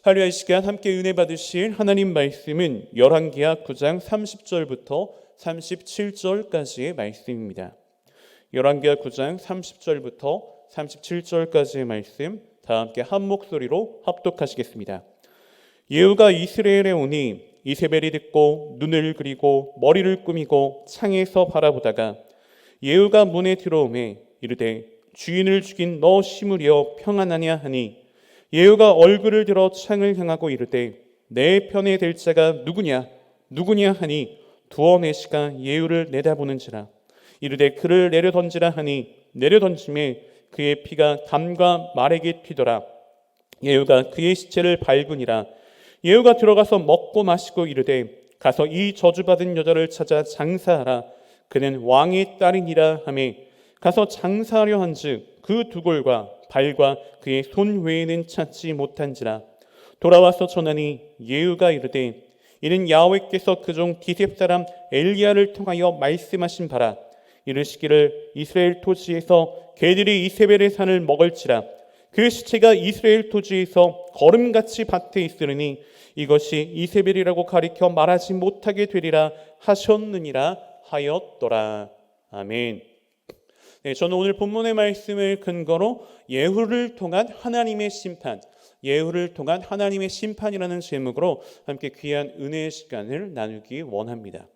하루의 이 시간 함께 은혜 받으실 하나님 말씀은 열왕기하 9장 30절부터 37절까지의 말씀입니다. 열왕기하 9장 30절부터 37절까지의 말씀 다 함께 한 목소리로 합독하시겠습니다. 예후가 이스라엘에 오니 이세벨이 듣고 눈을 그리고 머리를 꾸미고 창에서 바라보다가 예후가 문에 들어오매 이르되 주인을 죽인 너 시므리여 평안하냐 하니 예후가 얼굴을 들어 창을 향하고 이르되 내 편에 될 자가 누구냐 하니 두어 내시가 예후를 내다보는지라 이르되 그를 내려 던지라 하니 내려 던짐에 그의 피가 담과 말에게 튀더라. 예후가 그의 시체를 밟으니라. 예후가 들어가서 먹고 마시고 이르되 가서 이 저주받은 여자를 찾아 장사하라. 그는 왕의 딸이니라 하매 가서 장사하려 한즉 그 두 골과 발과 그의 손 외에는 찾지 못한지라. 돌아와서 전하니 예후가 이르되 이는 야훼께서 그종 기셉 사람 엘리야를 통하여 말씀하신 바라. 이르시기를 이스라엘 토지에서 개들이 이세벨의 산을 먹을지라. 그 시체가 이스라엘 토지에서 거름같이 밭에 있으니 이것이 이세벨이라고 가리켜 말하지 못하게 되리라 하셨느니라 하였더라. 아멘. 네, 저는 오늘 본문의 말씀을 근거로 예후를 통한 하나님의 심판, 예후를 통한 하나님의 심판이라는 제목으로 함께 귀한 은혜의 시간을 나누기 원합니다.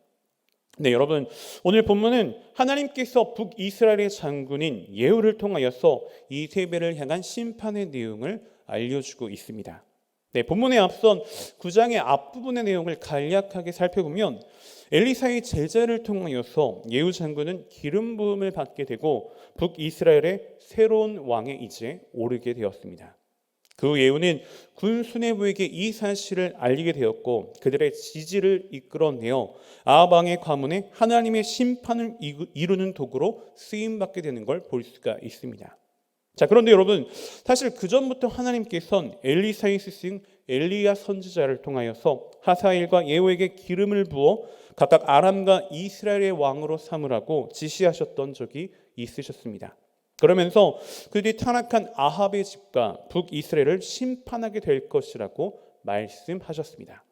네, 여러분, 오늘 본문은 하나님께서 북이스라엘의 장군인 예후를 통하여서 이세벨을 향한 심판의 내용을 알려주고 있습니다. 네, 본문에 앞선 9장의 앞부분의 내용을 간략하게 살펴보면 엘리사의 제자를 통하여서 예후 장군은 기름 부음을 받게 되고 북이스라엘의 새로운 왕에 이제 오르게 되었습니다. 그 예후는 군 수뇌부에게 이 사실을 알리게 되었고 그들의 지지를 이끌어내어 아합 왕의 가문에 하나님의 심판을 이루는 도구로 쓰임받게 되는 걸 볼 수가 있습니다. 자, 그런데 여러분, 사실 그 전부터 하나님께서는 엘리사의 스승 엘리야 선지자를 통하여서 하사엘과 예후에게 기름을 부어 각각 아람과 이스라엘의 왕으로 삼으라고 지시하셨던 적이 있으셨습니다. 그러면서 그들이 타락한 아합의 집과 북이스라엘을 심판하게 될 것이라고 말씀하셨습니다.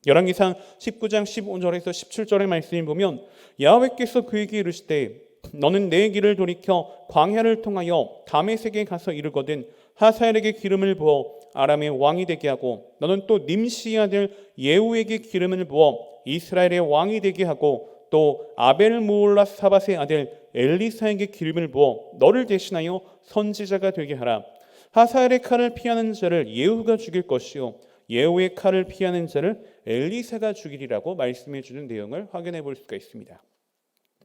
열왕기상 19장 15절에서 17절의 말씀을 보면 야훼께서 그에게 이르시되 너는 내 길을 돌이켜 광야를 통하여 다메섹에 가서 이르거든 하사엘에게 기름을 부어 아람의 왕이 되게 하고 너는 또 님시의 아들 예후에게 기름을 부어 이스라엘의 왕이 되게 하고 또 아벨무올라 사밧의 아들 엘리사에게 기름을 부어 너를 대신하여 선지자가 되게 하라. 하사엘의 칼을 피하는 자를 예후가 죽일 것이요 예후의 칼을 피하는 자를 엘리사가 죽이리라고 말씀해 주는 내용을 확인해 볼 수가 있습니다.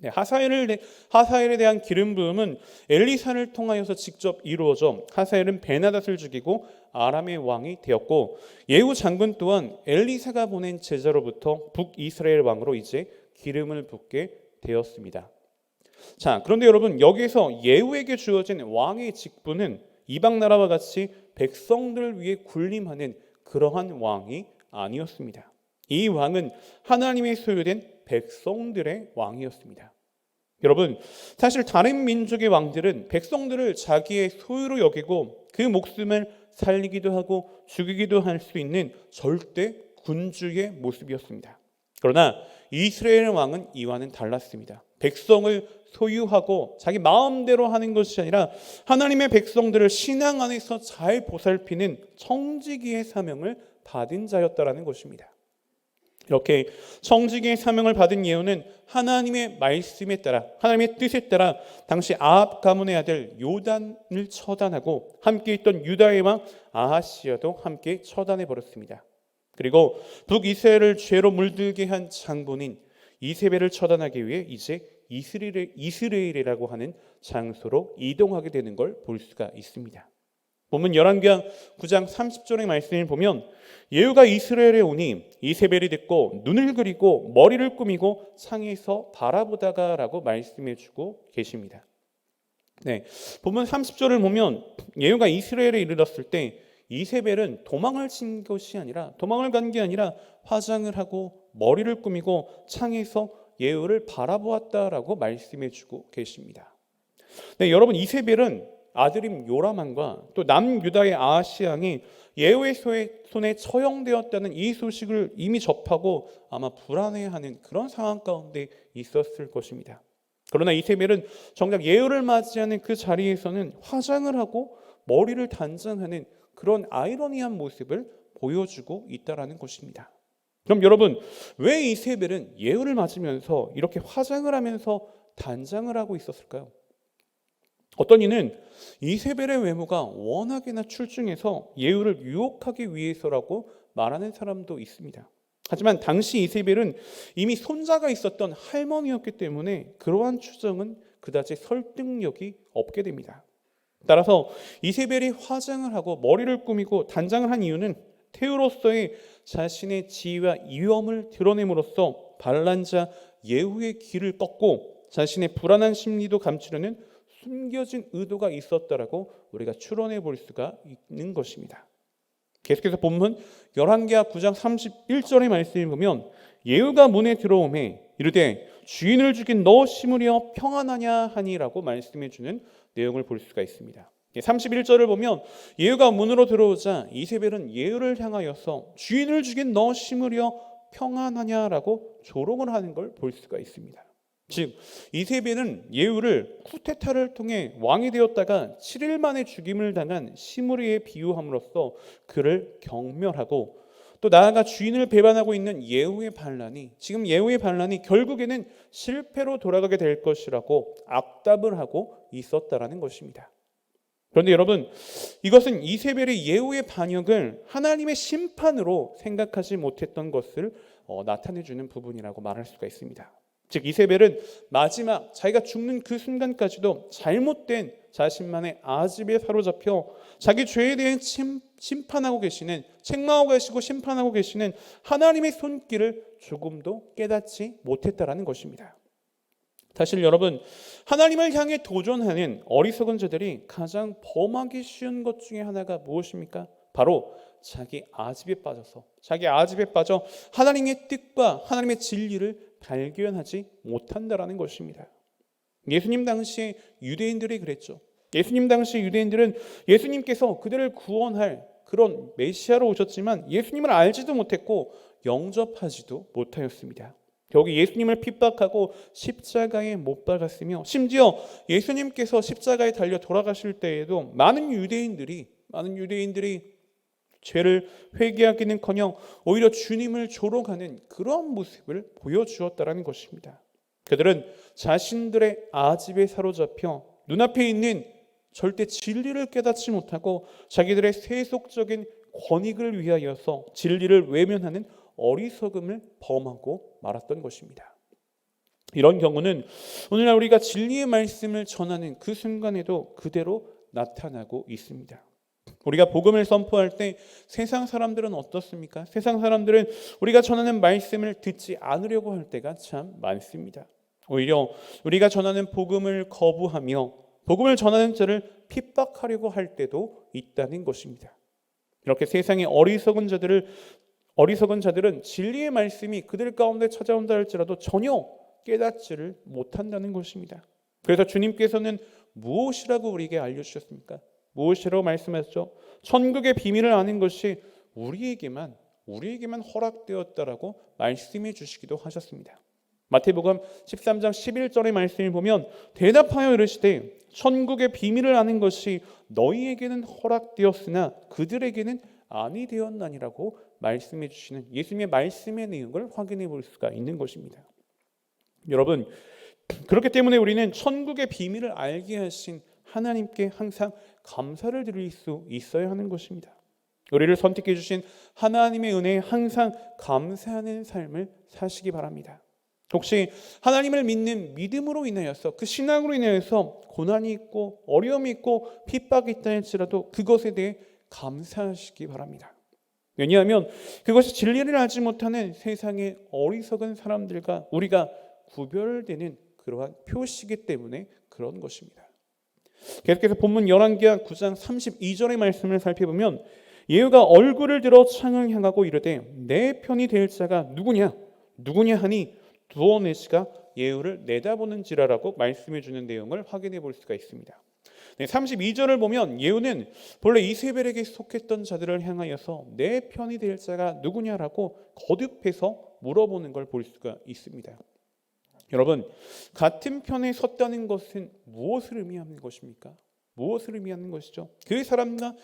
네, 하사엘에 대한 기름 부음은 엘리사를 통하여서 직접 이루어져 하사엘은 베나닷을 죽이고 아람의 왕이 되었고 예후 장군 또한 엘리사가 보낸 제자로부터 북이스라엘 왕으로 이제 기름을 붓게 되었습니다. 자, 그런데 여러분 여기서 예후에게 주어진 왕의 직분은 이방 나라와 같이 백성들을 위해 군림하는 그러한 왕이 아니었습니다. 이 왕은 하나님의 소유된 백성들의 왕이었습니다. 여러분, 사실 다른 민족의 왕들은 백성들을 자기의 소유로 여기고 그 목숨을 살리기도 하고 죽이기도 할 수 있는 절대 군주의 모습이었습니다. 그러나 이스라엘 왕은 이와는 달랐습니다. 백성을 소유하고 자기 마음대로 하는 것이 아니라 하나님의 백성들을 신앙 안에서 잘 보살피는 청지기의 사명을 받은 자였다라는 것입니다. 이렇게 청지기의 사명을 받은 예후는 하나님의 말씀에 따라 하나님의 뜻에 따라 당시 아합 가문의 아들 요단을 처단하고 함께 있던 유다의 왕 아하시야도 함께 처단해 버렸습니다. 그리고 북이스라엘을 죄로 물들게 한 장본인 이세벨을 처단하기 위해 이제 이스라엘이라고 하는 장소로 이동하게 되는 걸 볼 수가 있습니다. 본문 열왕기하 9장 30절의 말씀을 보면 예후가 이스라엘에 오니 이세벨이 듣고 눈을 그리고 머리를 꾸미고 창에서 바라보다가 라고 말씀해 주고 계십니다. 네, 본문 30절을 보면 예후가 이스라엘에 이르렀을 때 이세벨은 도망을 간 게 아니라 화장을 하고 머리를 꾸미고 창에서 예후를 바라보았다라고 말씀해 주고 계십니다. 네, 여러분 이세벨은 아들인 요람왕과 또 남유다의 아하시왕이 예후의 손에 처형되었다는 이 소식을 이미 접하고 아마 불안해하는 그런 상황 가운데 있었을 것입니다. 그러나 이세벨은 정작 예후를 맞이하는 그 자리에서는 화장을 하고 머리를 단장하는 그런 아이러니한 모습을 보여주고 있다라는 것입니다. 그럼 여러분, 왜 이세벨은 예후를 맞으면서 이렇게 화장을 하면서 단장을 하고 있었을까요? 어떤 이는 이세벨의 외모가 워낙이나 출중해서 예후를 유혹하기 위해서라고 말하는 사람도 있습니다. 하지만 당시 이세벨은 이미 손자가 있었던 할머니였기 때문에 그러한 추정은 그다지 설득력이 없게 됩니다. 따라서 이세벨이 화장을 하고 머리를 꾸미고 단장을 한 이유는 태우로서의 자신의 지위와 위엄을 드러냄으로써 반란자 예후의 길을 꺾고 자신의 불안한 심리도 감추려는 숨겨진 의도가 있었다라고 우리가 추론해 볼 수가 있는 것입니다. 계속해서 본문 열왕기하 9장 31절의 말씀을 보면 예후가 문에 들어오매 이르되 주인을 죽인 너 심으려 평안하냐 하니라고 말씀해 주는 내용을 볼 수가 있습니다. 31절을 보면 예후가 문으로 들어오자 이세벨은 예후를 향하여서 주인을 죽인 너 심으려 평안하냐라고 조롱을 하는 걸 볼 수가 있습니다. 즉 이세벨은 예후를 쿠데타를 통해 왕이 되었다가 7일 만에 죽임을 당한 시므리에 비유함으로써 그를 경멸하고 또 나아가 주인을 배반하고 있는 예후의 반란이 지금 예후의 반란이 결국에는 실패로 돌아가게 될 것이라고 악답을 하고 있었다라는 것입니다. 그런데 여러분, 이것은 이세벨의 예후의 반역을 하나님의 심판으로 생각하지 못했던 것을 나타내주는 부분이라고 말할 수가 있습니다. 즉 이세벨은 마지막 자기가 죽는 그 순간까지도 잘못된 자신만의 아집에 사로잡혀 자기 죄에 대해 심판하고 계시는, 책망하고 계시고 심판하고 계시는 하나님의 손길을 조금도 깨닫지 못했다라는 것입니다. 사실 여러분, 하나님을 향해 도전하는 어리석은 자들이 가장 범하기 쉬운 것 중에 하나가 무엇입니까? 바로 자기 아집에 빠져 하나님의 뜻과 하나님의 진리를 발견하지 못한다라는 것입니다. 예수님 당시 유대인들이 그랬죠. 예수님 당시 유대인들은 예수님께서 그들을 구원할 그런 메시아로 오셨지만 예수님을 알지도 못했고 영접하지도 못하였습니다. 결국 예수님을 핍박하고 십자가에 못 박았으며 심지어 예수님께서 십자가에 달려 돌아가실 때에도 많은 유대인들이 죄를 회개하기는커녕 오히려 주님을 조롱하는 그런 모습을 보여주었다라는 것입니다. 그들은 자신들의 아집에 사로잡혀 눈앞에 있는 절대 진리를 깨닫지 못하고 자기들의 세속적인 권익을 위하여서 진리를 외면하는 어리석음을 범하고 말았던 것입니다. 이런 경우는 오늘날 우리가 진리의 말씀을 전하는 그 순간에도 그대로 나타나고 있습니다. 우리가 복음을 선포할 때 세상 사람들은 어떻습니까? 세상 사람들은 우리가 전하는 말씀을 듣지 않으려고 할 때가 참 많습니다. 오히려 우리가 전하는 복음을 거부하며 복음을 전하는 자를 핍박하려고 할 때도 있다는 것입니다. 이렇게 세상의 어리석은 자들은 진리의 말씀이 그들 가운데 찾아온다 할지라도 전혀 깨닫지를 못한다는 것입니다. 그래서 주님께서는 무엇이라고 우리에게 알려주셨습니까? 무엇이라고 말씀하셨죠? 천국의 비밀을 아는 것이 우리에게만 허락되었다라고 말씀해 주시기도 하셨습니다. 마태복음 13장 11절의 말씀을 보면 대답하여 이르시되 천국의 비밀을 아는 것이 너희에게는 허락되었으나 그들에게는 아니 되었나니라고 말씀해 주시는 예수님의 말씀의 내용을 확인해 볼 수가 있는 것입니다. 여러분, 그렇기 때문에 우리는 천국의 비밀을 알게 하신 하나님께 항상 감사를 드릴 수 있어야 하는 것입니다. 우리를 선택해 주신 하나님의 은혜에 항상 감사하는 삶을 사시기 바랍니다. 혹시 하나님을 믿는 믿음으로 인하여서 그 신앙으로 인하여서 고난이 있고 어려움이 있고 핍박이 있다 할지라도 그것에 대해 감사하시기 바랍니다. 왜냐하면 그것이 진리를 알지 못하는 세상의 어리석은 사람들과 우리가 구별되는 그러한 표시이기 때문에 그런 것입니다. 계속해서 본문 열왕기하 9장 32절의 말씀을 살펴보면 예후가 얼굴을 들어 창을 향하고 이르되 내 편이 될 자가 누구냐 하니 두오네시가 예후를 내다보는지라라고 말씀해 주는 내용을 확인해 볼 수가 있습니다. 32절을 보면 예후는 본래 이세벨에게 속했던 자들을 향하여서 내 편이 될 자가 누구냐라고 거듭해서 물어보는 걸 볼 수가 있습니다. 여러분, 같은 편에 섰다는 것은 무엇을 의미하는 것입니까? 무엇을 의미하는 것이죠? 그 사람과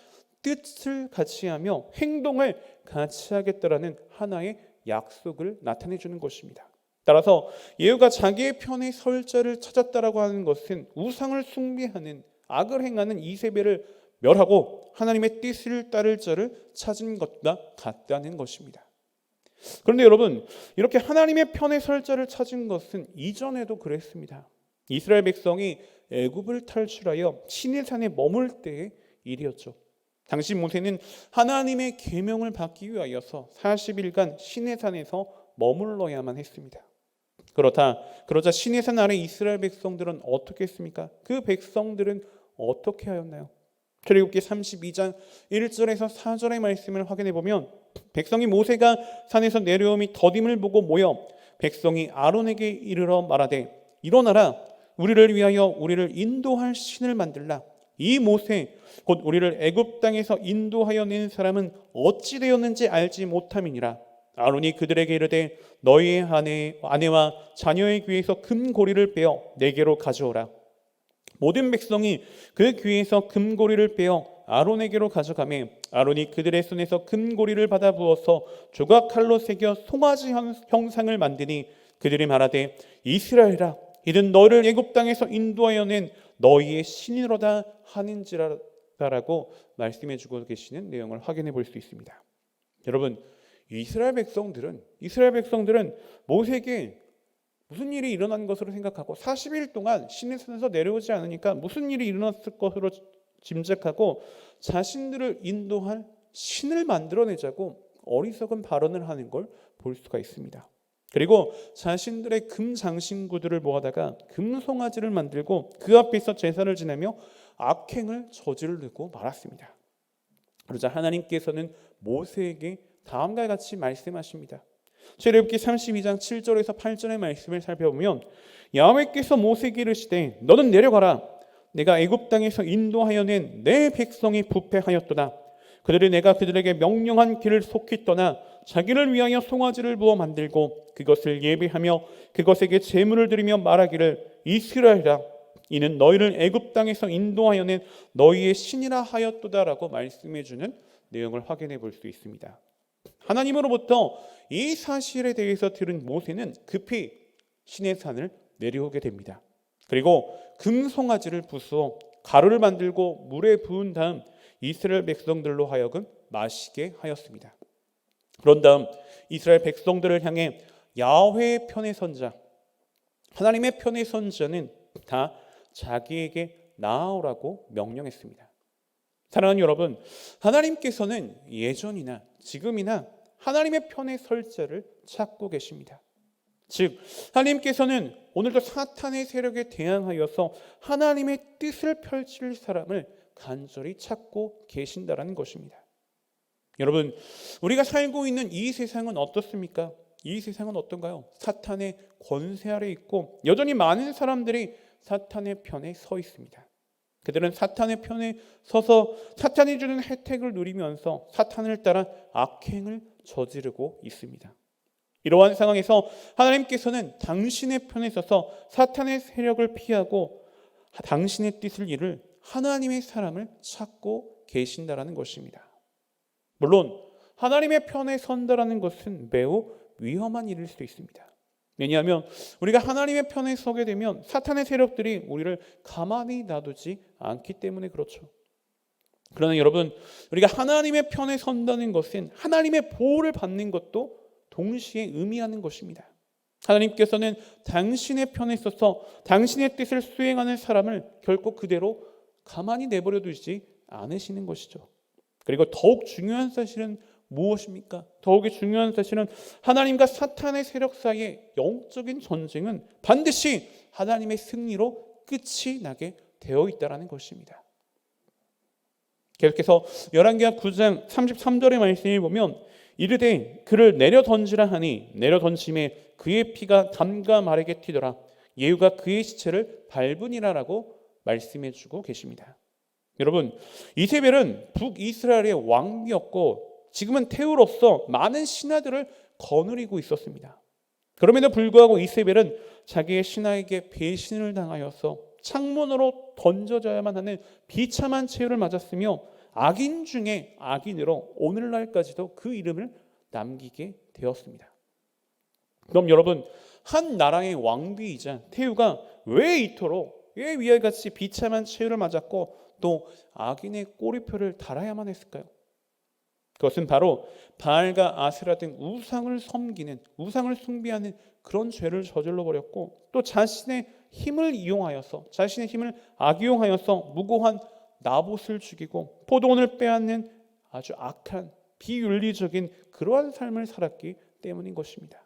뜻을 같이 하며 행동을 같이 하겠다라는 하나의 약속을 나타내 주는 것입니다. 따라서 예후가 자기의 편에 설 자를 찾았다라고 하는 것은 우상을 숭배하는 악을 행하는 이세벨을 멸하고 하나님의 뜻을 따를 자를 찾은 것과 같다는 것입니다. 그런데 여러분, 이렇게 하나님의 편에 설 자를 찾은 것은 이전에도 그랬습니다. 이스라엘 백성이 애굽을 탈출하여 시내산에 머물 때의 일이었죠. 당시 모세는 하나님의 계명을 받기 위하여서 40일간 시내산에서 머물러야만 했습니다. 그러자 시내산 아래 이스라엘 백성들은 어떻게 했습니까? 그 백성들은 어떻게 하였나요? 출애굽기 32장 1절에서 4절의 말씀을 확인해 보면 백성이 모세가 산에서 내려오미 더딤을 보고 모여 백성이 아론에게 이르러 말하되 일어나라 우리를 위하여 우리를 인도할 신을 만들라. 이 모세 곧 우리를 애굽 땅에서 인도하여 낸 사람은 어찌 되었는지 알지 못함이니라. 아론이 그들에게 이르되 너희의 아내와 자녀의 귀에서 금고리를 빼어 내게로 가져오라. 모든 백성이 그 귀에서 금고리를 빼어 아론에게로 가져가매 아론이 그들의 손에서 금고리를 받아 부어서 조각칼로 새겨 송아지 형상을 만드니 그들이 말하되 이스라엘아 이는 너를 애굽 땅에서 인도하여 낸 너희의 신이로다 하는지라라고 말씀해 주고 계시는 내용을 확인해 볼 수 있습니다. 여러분, 이스라엘 백성들은 모세에게 무슨 일이 일어난 것으로 생각하고 40일 동안 시내산에서 내려오지 않으니까 무슨 일이 일어났을 것으로 짐작하고 자신들을 인도할 신을 만들어내자고 어리석은 발언을 하는 걸 볼 수가 있습니다. 그리고 자신들의 금 장신구들을 모아다가 금송아지를 만들고 그 앞에서 제사를 지내며 악행을 저지르고 말았습니다. 그러자 하나님께서는 모세에게 다음과 같이 말씀하십니다. 출애굽기 32장 7절에서 8절의 말씀을 살펴보면 야훼께서 모세에게 이르시되 너는 내려가라. 내가 애굽 땅에서 인도하여 낸 내 백성이 부패하였도다. 그들이 내가 그들에게 명령한 길을 속히 떠나 자기를 위하여 송아지를 부어 만들고 그것을 예배하며 그것에게 제물을 드리며 말하기를 이스라엘아 이는 너희를 애굽 땅에서 인도하여 낸 너희의 신이라 하였도다라고 말씀해 주는 내용을 확인해 볼 수 있습니다. 하나님으로부터 이 사실에 대해서 들은 모세는 급히 시내산을 내려오게 됩니다. 그리고 금송아지를 부수어 가루를 만들고 물에 부은 다음 이스라엘 백성들로 하여금 마시게 하였습니다. 그런 다음 이스라엘 백성들을 향해 야훼의 편에 선 자, 하나님의 편에 선 자는 다 자기에게 나아오라고 명령했습니다. 사랑하는 여러분, 하나님께서는 예전이나 지금이나 하나님의 편에 설 자를 찾고 계십니다. 즉 하나님께서는 오늘도 사탄의 세력에 대항하여서 하나님의 뜻을 펼칠 사람을 간절히 찾고 계신다라는 것입니다. 여러분, 우리가 살고 있는 이 세상은 어떻습니까? 이 세상은 어떤가요? 사탄의 권세 아래 있고 여전히 많은 사람들이 사탄의 편에 서 있습니다. 그들은 사탄의 편에 서서 사탄이 주는 혜택을 누리면서 사탄을 따라 악행을 저지르고 있습니다. 이러한 상황에서 하나님께서는 당신의 편에 서서 사탄의 세력을 피하고 당신의 뜻을 이룰 하나님의 사람을 찾고 계신다라는 것입니다. 물론 하나님의 편에 선다라는 것은 매우 위험한 일일 수도 있습니다. 왜냐하면 우리가 하나님의 편에 서게 되면 사탄의 세력들이 우리를 가만히 놔두지 않기 때문에 그렇죠. 그러나 여러분, 우리가 하나님의 편에 선다는 것은 하나님의 보호를 받는 것도 동시에 의미하는 것입니다. 하나님께서는 당신의 편에 서서 당신의 뜻을 수행하는 사람을 결코 그대로 가만히 내버려 두지 않으시는 것이죠. 그리고 더욱 중요한 사실은 무엇입니까? 더욱이 중요한 사실은 하나님과 사탄의 세력 사이의 영적인 전쟁은 반드시 하나님의 승리로 끝이 나게 되어 있다는 것입니다. 계속해서 열왕기하 9장 33절의 말씀을 보면 이르되 그를 내려 던지라 하니 내려 던짐에 그의 피가 담과 말에게 튀더라. 예후가 그의 시체를 밟으니라라고 말씀해 주고 계십니다. 여러분, 이세벨은 북이스라엘의 왕비였고 지금은 태우로서 많은 신하들을 거느리고 있었습니다. 그럼에도 불구하고 이세벨은 자기의 신하에게 배신을 당하여서 창문으로 던져져야만 하는 비참한 최후를 맞았으며 악인 중에 악인으로 오늘날까지도 그 이름을 남기게 되었습니다. 그럼 여러분, 한 나라의 왕비이자 태우가 왜 이토록 왜 위와 같이 비참한 최후를 맞았고 또 악인의 꼬리표를 달아야만 했을까요? 그것은 바로 바알과 아세라 등 우상을 섬기는, 우상을 숭배하는 그런 죄를 저질러 버렸고 또 자신의 힘을 이용하여서, 자신의 힘을 악용하여서 무고한 나봇을 죽이고 포도원을 빼앗는 아주 악한 비윤리적인 그러한 삶을 살았기 때문인 것입니다.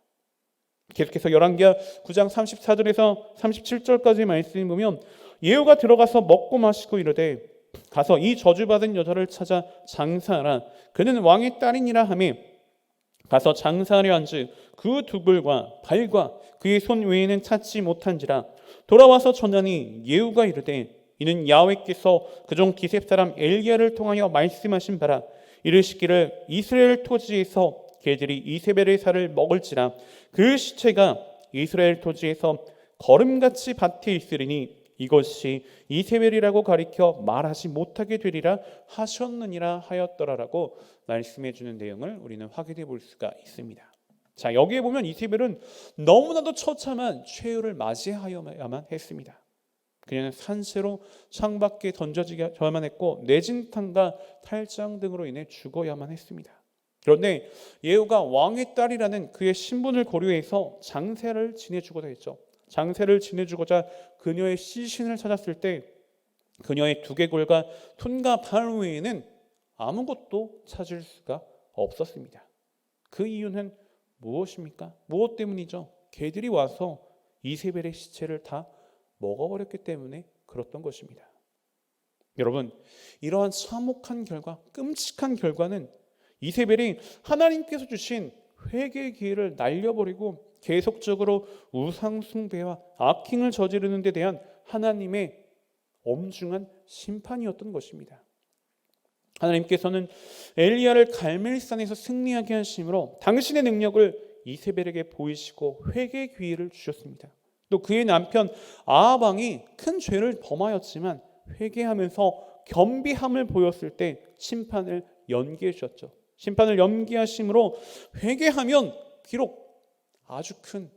계속해서 열왕기하 9장 34절에서 37절까지 말씀을 보면 예후가 들어가서 먹고 마시고 이르되 가서 이 저주받은 여자를 찾아 장사하라. 그는 왕의 딸이니라 하며 가서 장사하려 한즉 그 두굴과 발과 그의 손 외에는 찾지 못한지라. 돌아와서 전하니 예후가 이르되 이는 야훼께서 그종 기셉 사람 엘리야를 통하여 말씀하신 바라. 이르시기를 이스라엘 토지에서 개들이 이세벨의 살을 먹을지라. 그 시체가 이스라엘 토지에서 거름같이 밭에 있으리니 이것이 이세벨이라고 가리켜 말하지 못하게 되리라 하셨느니라 하였더라라고 말씀해 주는 내용을 우리는 확인해 볼 수가 있습니다. 자, 여기에 보면 이세벨은 너무나도 처참한 최후를 맞이하여야만 했습니다. 그녀는 산채로 창밖에 던져져야만 했고 뇌진탕과 탈장 등으로 인해 죽어야만 했습니다. 그런데 예후가 왕의 딸이라는 그의 신분을 고려해서 장세를 지내주고자 했죠. 장세를 지내주고자 그녀의 시신을 찾았을 때 그녀의 두개골과 손과 발 외에는 아무것도 찾을 수가 없었습니다. 그 이유는 무엇입니까? 무엇 때문이죠? 개들이 와서 이세벨의 시체를 다 먹어버렸기 때문에 그렇던 것입니다. 여러분, 이러한 참혹한 결과, 끔찍한 결과는 이세벨이 하나님께서 주신 회개의 기회를 날려버리고 계속적으로 우상 숭배와 악행을 저지르는 데 대한 하나님의 엄중한 심판이었던 것입니다. 하나님께서는 엘리야를 갈멜산에서 승리하게 하심으로 당신의 능력을 이세벨에게 보이시고 회개의 기회를 주셨습니다. 또 그의 남편 아합 왕이 큰 죄를 범하였지만 회개하면서 겸비함을 보였을 때 심판을 연기해 주셨죠. 심판을 연기하심으로 회개하면 비록 아주 큰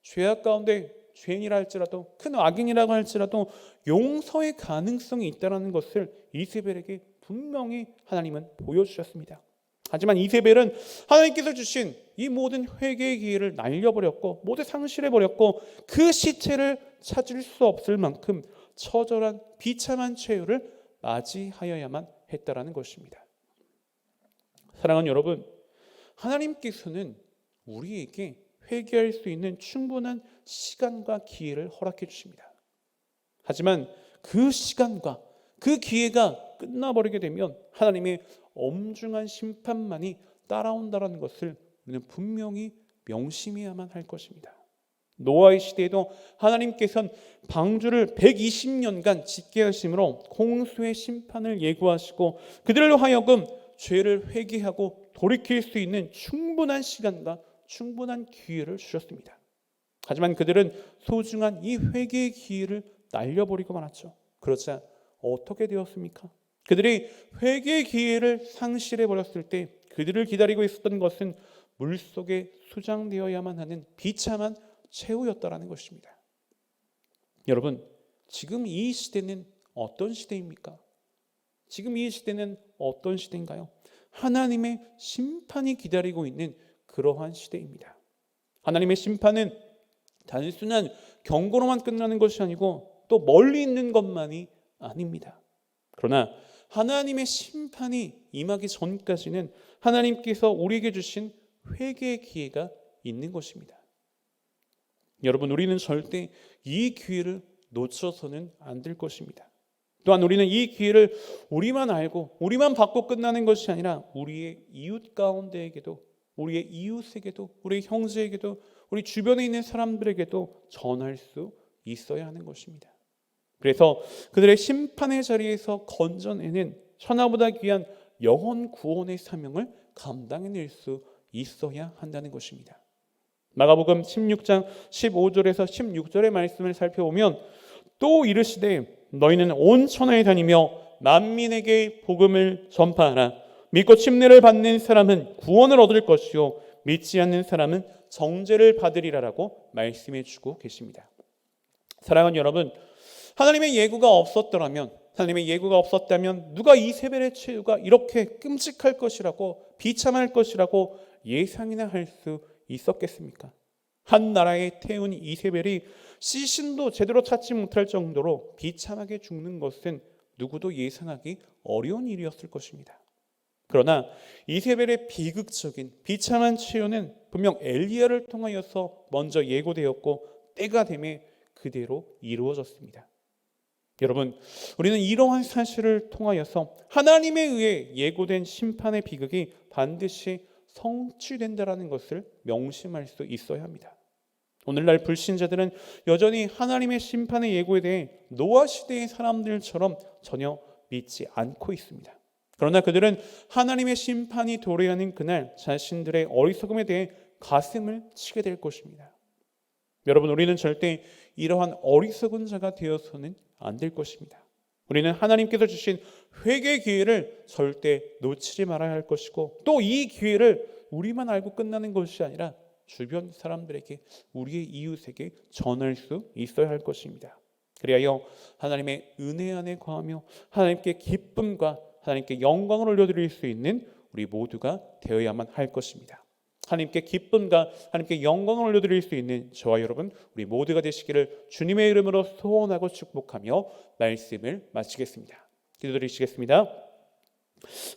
죄악 가운데 죄인이라 할지라도 큰 악인이라고 할지라도 용서의 가능성이 있다는 것을 이세벨에게 분명히 하나님은 보여주셨습니다. 하지만 이세벨은 하나님께서 주신 이 모든 회개의 기회를 날려버렸고 모두 상실해버렸고 그 시체를 찾을 수 없을 만큼 처절한 비참한 최후를 맞이하여야만 했다라는 것입니다. 사랑하는 여러분, 하나님께서는 우리에게 회개할 수 있는 충분한 시간과 기회를 허락해 주십니다. 하지만 그 시간과 그 기회가 끝나버리게 되면 하나님의 엄중한 심판만이 따라온다는 것을 우리는 분명히 명심해야만 할 것입니다. 노아의 시대에도 하나님께서는 방주를 120년간 짓게 하심으로 홍수의 심판을 예고하시고 그들로 하여금 죄를 회개하고 돌이킬 수 있는 충분한 시간과 충분한 기회를 주셨습니다. 하지만 그들은 소중한 이 회개의 기회를 날려버리고 말았죠. 그러자 어떻게 되었습니까? 그들이 회개의 기회를 상실해버렸을 때 그들을 기다리고 있었던 것은 물속에 수장되어야만 하는 비참한 최후였다라는 것입니다. 여러분, 지금 이 시대는 어떤 시대입니까? 지금 이 시대는 어떤 시대인가요? 하나님의 심판이 기다리고 있는 그러한 시대입니다. 하나님의 심판은 단순한 경고로만 끝나는 것이 아니고 또 멀리 있는 것만이 아닙니다. 그러나 하나님의 심판이 임하기 전까지는 하나님께서 우리에게 주신 회개의 기회가 있는 것입니다. 여러분, 우리는 절대 이 기회를 놓쳐서는 안 될 것입니다. 또한 우리는 이 기회를 우리만 알고 우리만 받고 끝나는 것이 아니라 우리의 이웃 가운데에게도, 우리의 이웃에게도, 우리의 형제에게도, 우리 주변에 있는 사람들에게도 전할 수 있어야 하는 것입니다. 그래서 그들의 심판의 자리에서 건져내는 천하보다 귀한 영혼 구원의 사명을 감당해낼 수 있어야 한다는 것입니다. 마가복음 16장 15절에서 16절의 말씀을 살펴보면 또 이르시되 너희는 온 천하에 다니며 만민에게 복음을 전파하라. 믿고 침례를 받는 사람은 구원을 얻을 것이요 믿지 않는 사람은 정죄를 받으리라라고 말씀해 주고 계십니다. 사랑하는 여러분, 하나님의 예고가 없었다면 누가 이세벨의 최후가 이렇게 끔찍할 것이라고 비참할 것이라고 예상이나 할 수 있었겠습니까? 한 나라의 태운 이세벨이 시신도 제대로 찾지 못할 정도로 비참하게 죽는 것은 누구도 예상하기 어려운 일이었을 것입니다. 그러나 이세벨의 비극적인 비참한 최후는 분명 엘리야를 통하여서 먼저 예고되었고 때가 되매 그대로 이루어졌습니다. 여러분, 우리는 이러한 사실을 통하여서 하나님에 의해 예고된 심판의 비극이 반드시 성취된다라는 것을 명심할 수 있어야 합니다. 오늘날 불신자들은 여전히 하나님의 심판의 예고에 대해 노아 시대의 사람들처럼 전혀 믿지 않고 있습니다. 그러나 그들은 하나님의 심판이 도래하는 그날 자신들의 어리석음에 대해 가슴을 치게 될 것입니다. 여러분, 우리는 절대 이러한 어리석은 자가 되어서는 안 될 것입니다. 우리는 하나님께서 주신 회개 기회를 절대 놓치지 말아야 할 것이고 또 이 기회를 우리만 알고 끝나는 것이 아니라 주변 사람들에게, 우리의 이웃에게 전할 수 있어야 할 것입니다. 그리하여 하나님의 은혜 안에 거하며 하나님께 기쁨과 하나님께 영광을 올려드릴 수 있는 우리 모두가 되어야만 할 것입니다. 하나님께 기쁨과 하나님께 영광을 올려드릴 수 있는 저와 여러분, 우리 모두가 되시기를 주님의 이름으로 소원하고 축복하며 말씀을 마치겠습니다. 기도드리시겠습니다.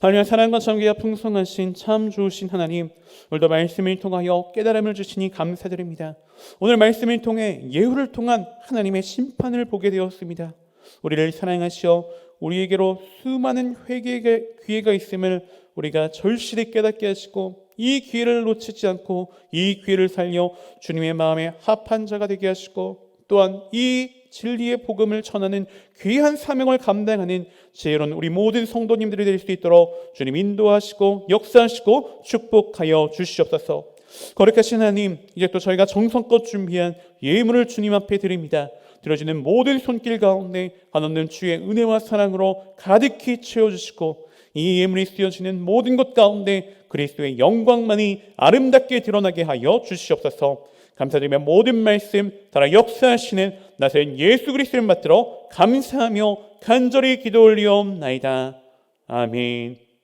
하나님의 사랑과 정의가 풍성하신 참 좋으신 하나님, 오늘도 말씀을 통하여 깨달음을 주시니 감사드립니다. 오늘 말씀을 통해 예후를 통한 하나님의 심판을 보게 되었습니다. 우리를 사랑하시어 우리에게로 수많은 회개의 기회가 있음을 우리가 절실히 깨닫게 하시고 이 기회를 놓치지 않고 이 기회를 살려 주님의 마음에 합한 자가 되게 하시고 또한 이 진리의 복음을 전하는 귀한 사명을 감당하는 지혜로운 우리 모든 성도님들이 될 수 있도록 주님 인도하시고 역사하시고 축복하여 주시옵소서. 거룩하신 하나님, 이제 또 저희가 정성껏 준비한 예물을 주님 앞에 드립니다. 들어지는 모든 손길 가운데 한없는 주의 은혜와 사랑으로 가득히 채워주시고 이 예물이 쓰여지는 모든 것 가운데 그리스도의 영광만이 아름답게 드러나게 하여 주시옵소서. 감사드리며 모든 말씀 따라 역사하시는 나사렛 예수 그리스도를 받들어 감사하며 간절히 기도 올리옵나이다. 아멘.